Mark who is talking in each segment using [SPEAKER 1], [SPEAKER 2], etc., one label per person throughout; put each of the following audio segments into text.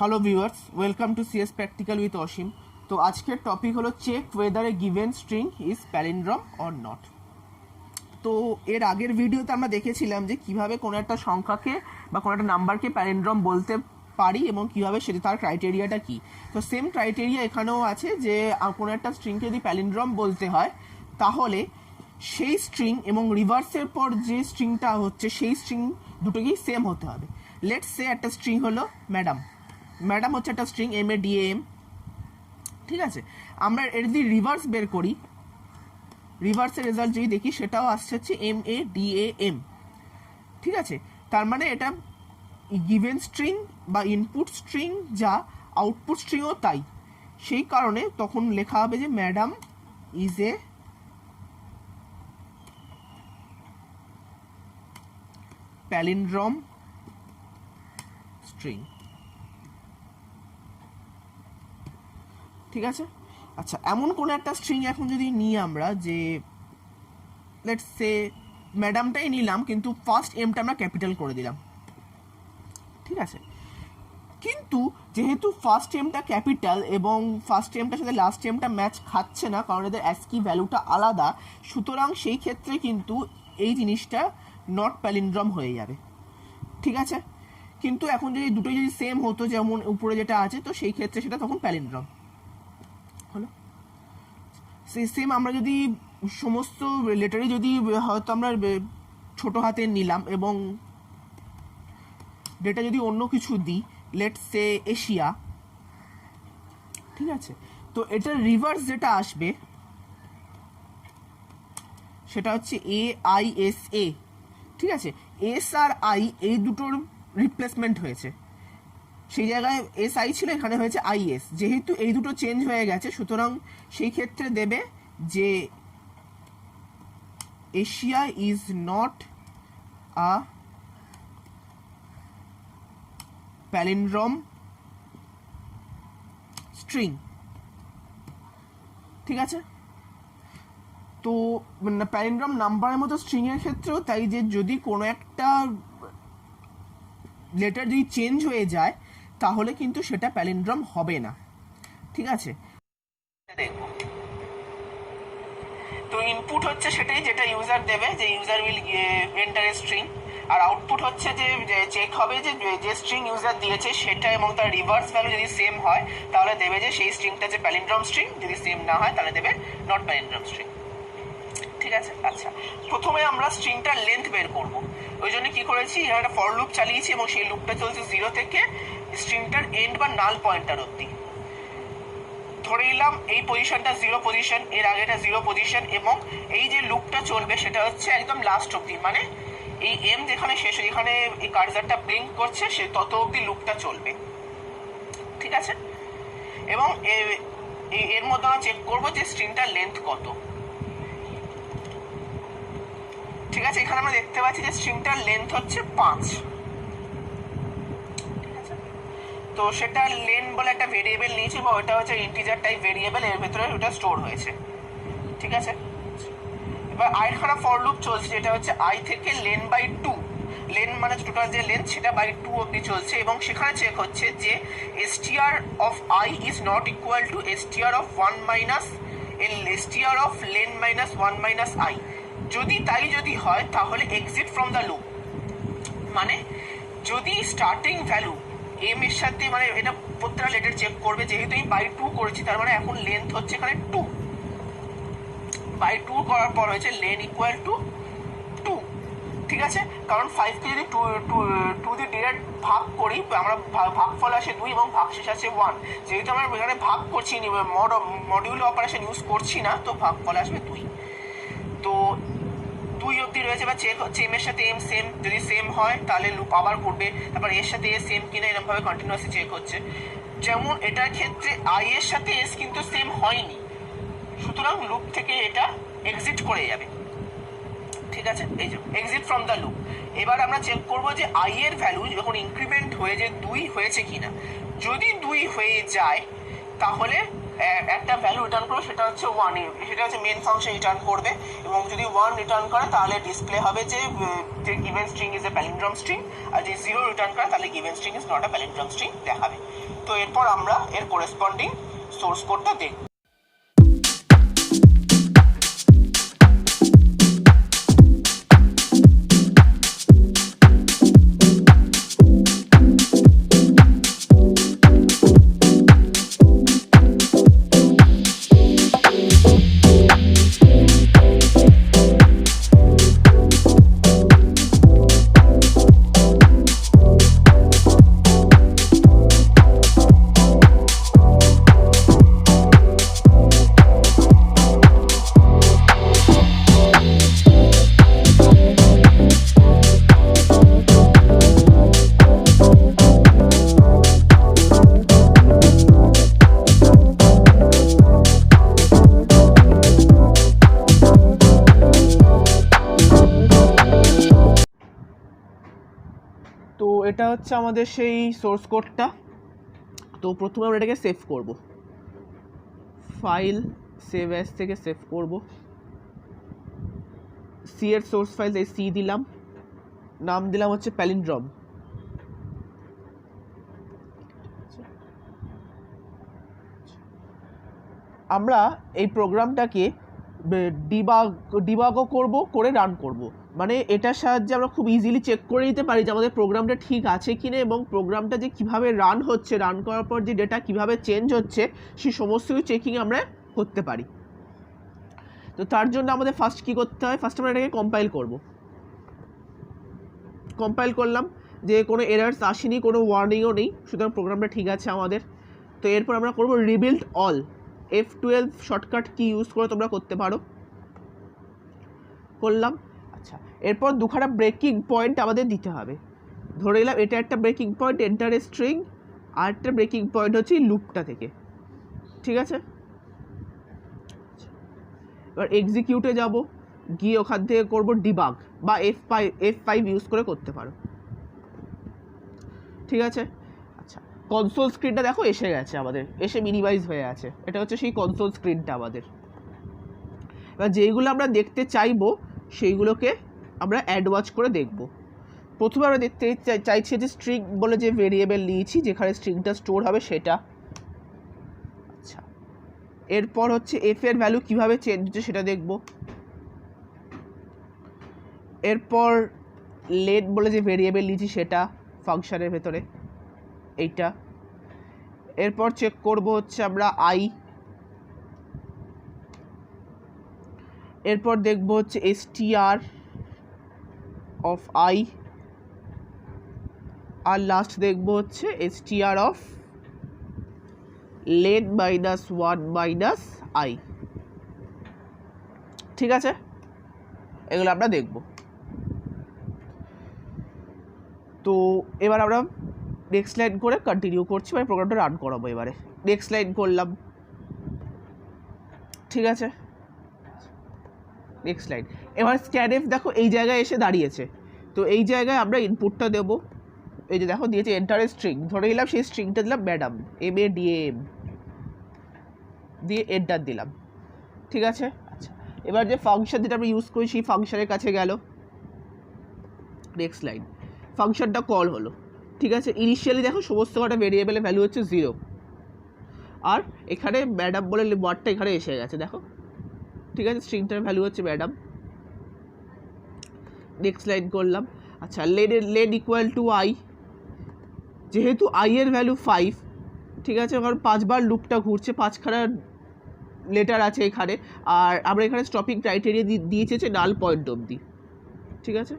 [SPEAKER 1] Hello viewers, welcome to CS practical with Asim. তো আজকের topic হলো check whether a given string is palindrome or not. তো এর আগের ভিডিওতে আমরা দেখেছিলাম যে কিভাবে কোনো একটা সংখ্যাকে বা কোনো একটা নাম্বারকে প্যালিন্ড্রম বলতে পারি এবং কিভাবে সেটা তার ক্রাইটেরিয়াটা কি। তো সেম ক্রাইটেরিয়া এখানেও আছে যে কোনো একটা স্ট্রিংকে যদি প্যালিন্ড্রম বলতে হয় তাহলে সেই স্ট্রিং এবং রিভার্সের পর যে স্ট্রিংটা হচ্ছে সেই স্ট্রিং দুটোকেই সেম হতে হবে। লেটস সে একটা স্ট্রিং হলো ম্যাডাম। ম্যাডাম হচ্ছে একটা স্ট্রিং MADAM, ঠিক আছে। আমরা এর যদি রিভার্স বের করি, রিভার্সের রেজাল্ট যদি দেখি সেটাও আসছে হচ্ছে MADAM, ঠিক আছে। তার মানে এটা গিভেন স্ট্রিং বা ইনপুট স্ট্রিং যা আউটপুট স্ট্রিংও তাই। সেই কারণে তখন লেখা হবে যে madam is a palindrome string, ঠিক আছে। আচ্ছা, এমন কোন একটা স্ট্রিং এখন যদি নিই আমরা, যে লেটস সে ম্যাডামটাই নিলাম কিন্তু ফার্স্ট এমটা আমরা ক্যাপিটাল করে দিলাম, ঠিক আছে। কিন্তু যেহেতু ফার্স্ট এমটা ক্যাপিটাল এবং ফার্স্ট এমটার সাথে লাস্ট এমটা ম্যাচ খাচ্ছে না, কারণ এদের অ্যাসকি ভ্যালুটা আলাদা, সুতরাং সেই ক্ষেত্রে কিন্তু এই জিনিসটা নট প্যালিন্ড্রম হয়ে যাবে, ঠিক আছে। কিন্তু এখন যদি দুটোই যদি সেম হতো, যেমন উপরে যেটা আছে, তো সেই ক্ষেত্রে সেটা তখন প্যালিন্ড্রম হলো। সেম আমরা যদি সমস্ত লেটারই যদি হয়তো আমরা ছোট হাতে নিলাম এবং ডেটা যদি অন্য কিছু দিই, লেটস সে এশিয়া, ঠিক আছে। তো এটার রিভার্স যেটা আসবে সেটা হচ্ছে AISA, ঠিক আছে। এস আর আই এই দুটোর রিপ্লেসমেন্ট হয়েছে, সেই জায়গায় SI ছিল, এখানে হয়েছে IS। যেহেতু এই দুটো চেঞ্জ হয়ে গেছে, সুতরাং সেই ক্ষেত্রে দেবে যে Asia is not a palindrome string, ঠিক আছে। তো প্যালিন্ড্রম নাম্বারের মতো স্ট্রিংয়ের ক্ষেত্রেও তাই, যে যদি কোনো একটা লেটার যদি চেঞ্জ হয়ে যায় তাহলে কিন্তু সেটা প্যালিন্ড্রম হবে না, ঠিক আছে। দেখবো তো ইনপুট হচ্ছে সেটাই যেটা ইউজার দেবে, যে user will enter a string, আর আউটপুট হচ্ছে যে চেক হবে যে স্ট্রিং ইউজার দিয়েছে সেটা এবং তার রিভার্স ভ্যালু যদি সেম হয় তাহলে দেবে যে সেই স্ট্রিংটা যে প্যালিন্ড্রম স্ট্রিং, যদি সেম না হয় তাহলে দেবে নট প্যালিন্ড্রম স্ট্রিং, ঠিক আছে। আচ্ছা, প্রথমে আমরা স্ট্রিংটার লেন্থ বের করব। ওই জন্য কি করেছি, এখানে একটা ফর লুপ চালিয়েছি এবং সেই লুপটা চলছে 0 থেকে স্ট্রিংটার এন্ড বা নাল পয়েন্টার অবধি। ধরে নিলাম এই পজিশনটা 0 পজিশন, এর আগেটা 0 পজিশন, এবং এই যে লুপটা চলবে সেটা হচ্ছে একদম লাস্ট অবধি, মানে এই এম যেখানে শেষ, যেখানে এই কার্সারটা ব্লিঙ্ক করছে সে তত অবধি লুপটা চলবে, ঠিক আছে। এবং এর মধ্যে আমরা চেক করবো যে স্ট্রিংটার লেন্থ কত, ঠিক আছে। এখানে আমরা দেখতে পাচ্ছি যে স্ট্রিংটার লেন্থ হচ্ছে 5, ঠিক আছে। তো সেটা লেন বলে একটা ভেরিয়েবল নিয়েছি, বা ওটা হচ্ছে ইন্টিজার টাইপ ভেরিয়েবল, এর ভেতরে ওটা স্টোর হয়েছে, ঠিক আছে। এবার আরেকখানা ফর লুপ চলছে যেটা হচ্ছে i থেকে লেন বাই 2, লেন মানে টোটাল যে লেন্থ সেটা বাই 2 অবধি চলছে, এবং সেখানে চেক হচ্ছে যে str of i is not equal to str of 1 minus str of len minus 1 minus i। যদি তাই যদি হয় তাহলে এক্সিট ফ্রম দ্য লুপ, মানে যদি স্টার্টিং ভ্যালু এম এর সাথে, মানে এটা প্রত্যেকটা লেটার চেক করবে, যেহেতু আমি বাই 2 করেছি তার মানে এখন লেন্থ হচ্ছে এখানে 2, বাই 2 করার পর হয়েছে লেন ইকুয়াল টু 2, ঠিক আছে। কারণ 5কে যদি 2 দিয়ে ডিরেক্ট ভাগ করি, আমরা ভাগফল আসে 2 এবং ভাগশেষ আছে 1, যেহেতু আমরা এখানে ভাগ করছি, মডিউল অপারেশন ইউজ করছি না, তো ভাগফল আসবে 2। তো 2 অবধি রয়েছে, বা চেক হচ্ছে এম এর সাথে এম সেম, যদি সেম হয় তাহলে লুপ আবার ঘুরবে, তারপর এর সাথে এ সেম কিনা এরকম ভাবে কন্টিনিউয়াসলি চেক হচ্ছে। যেমন এটার ক্ষেত্রে আই এর সাথে এস কিন্তু সেম হয়নি, সুতরাং লুপ থেকে এটা এক্সিট করে যাবে, ঠিক আছে। এই যে এক্সিট ফ্রম দ্য লুপ। এবার আমরা চেক করবো যে আই এর ভ্যালু যখন ইনক্রিমেন্ট হয়ে যে 2 হয়েছে কিনা, যদি 2 হয়ে যায় তাহলে একটা ভ্যালু রিটার্ন করবে, সেটা হচ্ছে 1, সেটা হচ্ছে মেন ফাংশন রিটার্ন করবে, এবং যদি 1 রিটার্ন করে তাহলে ডিসপ্লে হবে যে given string is a palindrome string, আর যদি 0 রিটার্ন করে তাহলে given string is not a palindrome string দেখাবে। তো এরপর আমরা এর করেসপন্ডিং সোর্স কোডটা দেখব। তো এটা হচ্ছে আমাদের সেই সোর্স কোডটা। তো প্রথমে আমরা এটাকে সেভ করব, ফাইল সেভ অ্যাজ থেকে সেভ করব। সি এর সোর্স ফাইল এই সি দিলাম, নাম দিলাম হচ্ছে প্যালিন্ড্রম। আমরা এই প্রোগ্রামটাকে ডিবাগও করব, করে রান করব। মানে এটার সাহায্যে আমরা খুব ইজিলি চেক করে নিতে পারি যে আমাদের প্রোগ্রামটা ঠিক আছে কিনা, এবং প্রোগ্রামটা যে কীভাবে রান হচ্ছে, রান করার পর যে ডেটা কীভাবে চেঞ্জ হচ্ছে সেই সমস্ত কিছু চেকিং আমরা করতে পারি। তো তার জন্য আমাদের ফার্স্ট কী করতে হয়, ফার্স্ট আমরা এটাকে কম্পাইল করব। কম্পাইল করলাম, যে কোনো এরার্স আসেনি, কোনো ওয়ার্নিংও নেই, সুতরাং প্রোগ্রামটা ঠিক আছে আমাদের। তো এরপর আমরা করব rebuild all. F12 shortcut key use করে তোমরা করতে পারো, করলাম। আচ্ছা, এরপর দুখানা ব্রেকিং পয়েন্ট আমাদের দিতে হবে। ধরে নিলাম এটা একটা breaking point, enter a string, আর একটা ব্রেকিং পয়েন্ট হচ্ছে লুপটা থেকে, ঠিক আছে। এবার এক্সিকিউটে যাব, গিয়ে ওখান থেকে করব ডিবাগ, বা F5 ইউজ করে করতে পারো, ঠিক আছে। আচ্ছা, কনসোল স্ক্রিনটা দেখো এসে গেছে আমাদের, এসে মিনিমাইজ হয়ে আছে। এটা হচ্ছে সেই কনসোল স্ক্রিনটা আমাদের। এবার যেইগুলো আমরা দেখতে চাইবো সেইগুলোকে আমরা অ্যাড ওয়াচ করে দেখব। প্রথমে আমরা দেখতে চাইছি যে স্ট্রিং বলে যে ভেরিয়েবল নিয়েছি, যেখানে স্ট্রিংটা স্টোর হবে সেটা। আচ্ছা, এরপর হচ্ছে এফ এর ভ্যালু কীভাবে চেঞ্জ হচ্ছে সেটা দেখব। এরপর লেট বলে যে ভেরিয়েবল নিয়েছি সেটা ফাংশনের ভেতরে, এইটা। এরপর চেক করব হচ্ছে আমরা আই। এরপর দেখব হচ্ছে str অফ আই, আর লাস্ট দেখব হচ্ছে str অফ লেন -1 - i, ঠিক আছে। এগুলো আমরা দেখব। তো এবার আমরা নেক্সট লাইন করে কন্টিনিউ করছি, মানে প্রোগ্রামটা রান করাবো। এবারে নেক্সট লাইন করলাম, ঠিক আছে। Next line. এবার স্ক্যানএফ দেখো এই জায়গায় এসে দাঁড়িয়েছে। তো এই জায়গায় আমরা ইনপুটটা দেব। এই যে দেখো দিয়েছে এন্টার এ স্ট্রিং, ধরে নিলাম সেই স্ট্রিংটা দিলাম ম্যাডাম, MADAM দিয়ে এন্টার দিলাম, ঠিক আছে। আচ্ছা, এবার যে ফাংশন যেটা আমরা ইউজ করি সেই ফাংশনের কাছে গেল। নেক্সট লাইন, ফাংশনটা কল হলো, ঠিক আছে। ইনিশিয়ালি দেখো সমস্ত কটা ভেরিয়েবলের ভ্যালু হচ্ছে 0, আর এখানে ম্যাডাম বলে ওয়ার্ডটা এখানে এসে গেছে দেখো, ঠিক আছে। স্ট্রিংটার ভ্যালু হচ্ছে ম্যাডাম। নেক্সট লাইন করলাম। আচ্ছা, লেন ইকুয়াল টু আই, যেহেতু আই এর ভ্যালু 5, ঠিক আছে, কারণ 5 বার লুপটা ঘুরছে, 5খানা লেটার আছে এখানে, আর আমরা এখানে স্টপিং ক্রাইটেরিয়া দিয়েছি হচ্ছে নাল পয়েন্ট অবধি, ঠিক আছে।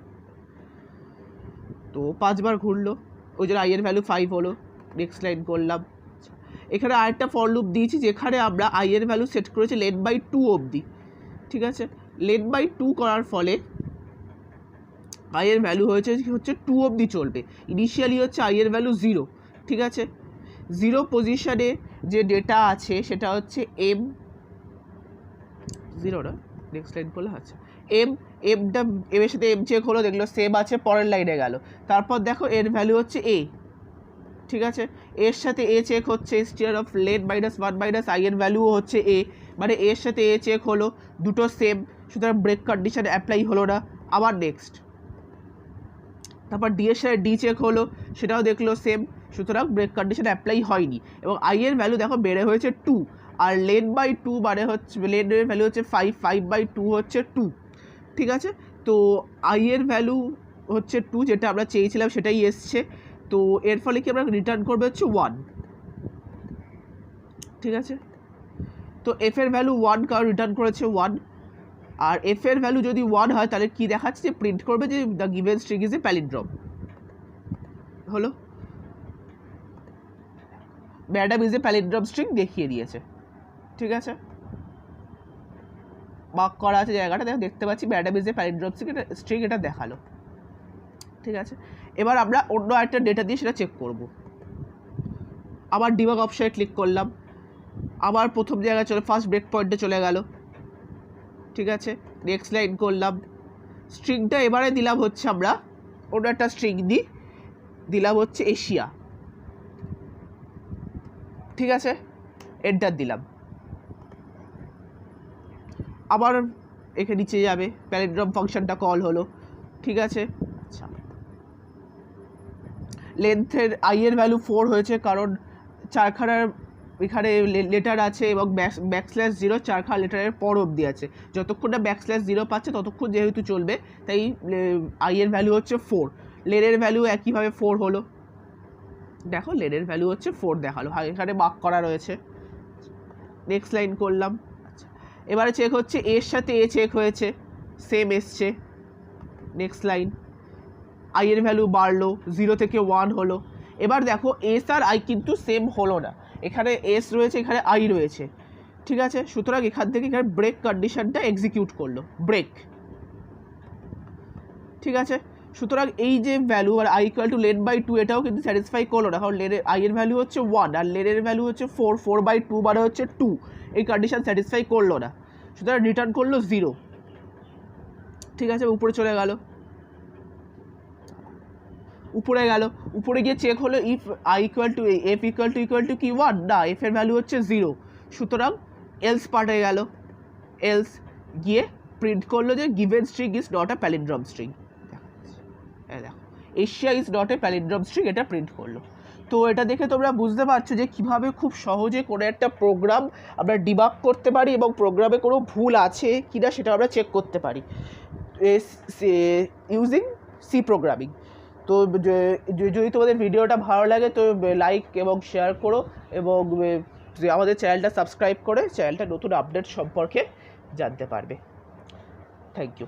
[SPEAKER 1] তো 5 বার ঘুরলো, ওই জন্য আই এর ভ্যালু 5 হলো। নেক্সট লাইন করলাম। এখানে আরেকটা ফর লুপ দিয়েছি, যেখানে আমরা আই এর ভ্যালু সেট করেছি লেন/2 অবধি, ঠিক আছে। লেন/2 করার ফলে আই এর ভ্যালু হচ্ছে 2 অবধি চলবে। ইনিশিয়ালি হচ্ছে আই এর ভ্যালু 0, ঠিক আছে। 0 পজিশনে যে ডেটা আছে সেটা হচ্ছে M0 না, নেক্সট লাইন করলে। আচ্ছা, এমটা এর সাথে এম চেক হলো, দেখলো সেম আছে, পরের লাইনে গেল। তারপর দেখো এর ভ্যালু হচ্ছে A, ঠিক আছে। এর সাথে এ চেক হচ্ছে, str অফ লেন -1 - i এর ভ্যালুও হচ্ছে A, মানে এর সাথে এ চেক হলো, দুটো সেম, সুতরাং ব্রেক কন্ডিশন অ্যাপ্লাই হলো না। আবার নেক্সট, তারপর ডি এর সাথে ডি চেক হলো, সেটাও দেখলো সেম, সুতরাং ব্রেক কন্ডিশন অ্যাপ্লাই হয়নি। এবং আই এর ভ্যালু দেখো বেড়ে হয়েছে 2, আর লেন বাই 2 মানে হচ্ছে লেনের ভ্যালু হচ্ছে 5/2 হচ্ছে 2, ঠিক আছে। তো আই এর ভ্যালু হচ্ছে 2, যেটা আমরা চেয়েছিলাম সেটাই এসছে। তো এর ফলে কি আমরা রিটার্ন করবে হচ্ছে 1, ঠিক আছে। তো এফ এর ভ্যালু 1 কারণ রিটার্ন করেছে 1, আর এফ এর ভ্যালু যদি 1 হয় তাহলে কি দেখাচ্ছে, যে প্রিন্ট করবে যে the given string is a palindrome. হলো, madam is a palindrome string দেখিয়ে দিয়েছে, ঠিক আছে। মার্ক করা আছে জায়গাটা, দেখতে পাচ্ছি madam is a palindrome string, এটা দেখালো, ঠিক আছে। এবার আমরা অন্য একটা ডেটা দিয়ে সেটা চেক করব। আবার ডিবাগ অপশনে ক্লিক করলাম, আবার প্রথম জায়গায় চলে ফার্স্ট ব্রেক পয়েন্টে চলে গেল, ঠিক আছে। নেক্সট লাইন করলাম, স্ট্রিংটা এবারে দিলাম হচ্ছে আমরা অন্য একটা স্ট্রিং দিলাম হচ্ছে এশিয়া, ঠিক আছে। এন্টার দিলাম, আবার এখানে নিচে যাবে, প্যালিন্ড্রোম ফাংশনটা কল হলো, ঠিক আছে। আচ্ছা, লেন্থের আই এর ভ্যালু 4 হয়েছে কারণ চারখানার এখানে লেটার আছে এবং ব্যাকস্ল্যাশ 0 চারখানা লেটারের পর অবধি আছে, যতক্ষণ না ব্যাকস্ল্যাশ 0 পাচ্ছে ততক্ষণ যেহেতু চলবে, তাই আই এর ভ্যালু হচ্ছে 4। লেনের ভ্যালু একইভাবে 4 হলো, দেখো লেনের ভ্যালু হচ্ছে 4 দেখালো, এখানে মার্ক করা রয়েছে। নেক্সট লাইন করলাম, আচ্ছা এবারে চেক হচ্ছে এর সাথে এ চেক হয়েছে, সেম এসছে। নেক্সট লাইন, আই এর ভ্যালু বাড়লো, 0 থেকে 1 হলো। এবার দেখো এস আর আই কিন্তু সেম হলো না, এখানে এস রয়েছে, এখানে আই রয়েছে, ঠিক আছে। সুতরাং এখান থেকে এখানে ব্রেক কন্ডিশনটা এক্সিকিউট করলো, ব্রেক, ঠিক আছে। সুতরাং এই যে ভ্যালু আর I equal to len by 2 এটাও কিন্তু স্যাটিসফাই করলো না, কারণ লেনের আই এর ভ্যালু হচ্ছে 1 আর লেনের ভ্যালু হচ্ছে 4/2 মানে হচ্ছে 2, এই কন্ডিশন স্যাটিসফাই করলো না, সুতরাং রিটার্ন করলো 0, ঠিক আছে। উপরে চলে গেল, উপরে গিয়ে চেক হলো if I equal two F equal to কি 1, না এফ এর ভ্যালু হচ্ছে 0, সুতরাং এলস পার্টে গেল, এলস গিয়ে প্রিন্ট করলো যে given string is not a palindrome string, দেখো Asia is not a palindrome string, এটা প্রিন্ট করলো। তো এটা দেখে তোমরা বুঝতে পারছো যে কীভাবে খুব সহজে কোনো একটা প্রোগ্রাম আমরা ডিবাগ করতে পারি এবং প্রোগ্রামে কোনো ভুল আছে কি না সেটা আমরা চেক করতে পারি ইউজিং সি প্রোগ্রামিং। তো যদি তোমাদের ভিডিওটা ভালো লাগে তো লাইক এবং শেয়ার করো, এবং আমাদের চ্যানেলটা সাবস্ক্রাইব করে চ্যানেলটা নতুন আপডেট সম্পর্কে জানতে পারবে। Thank you.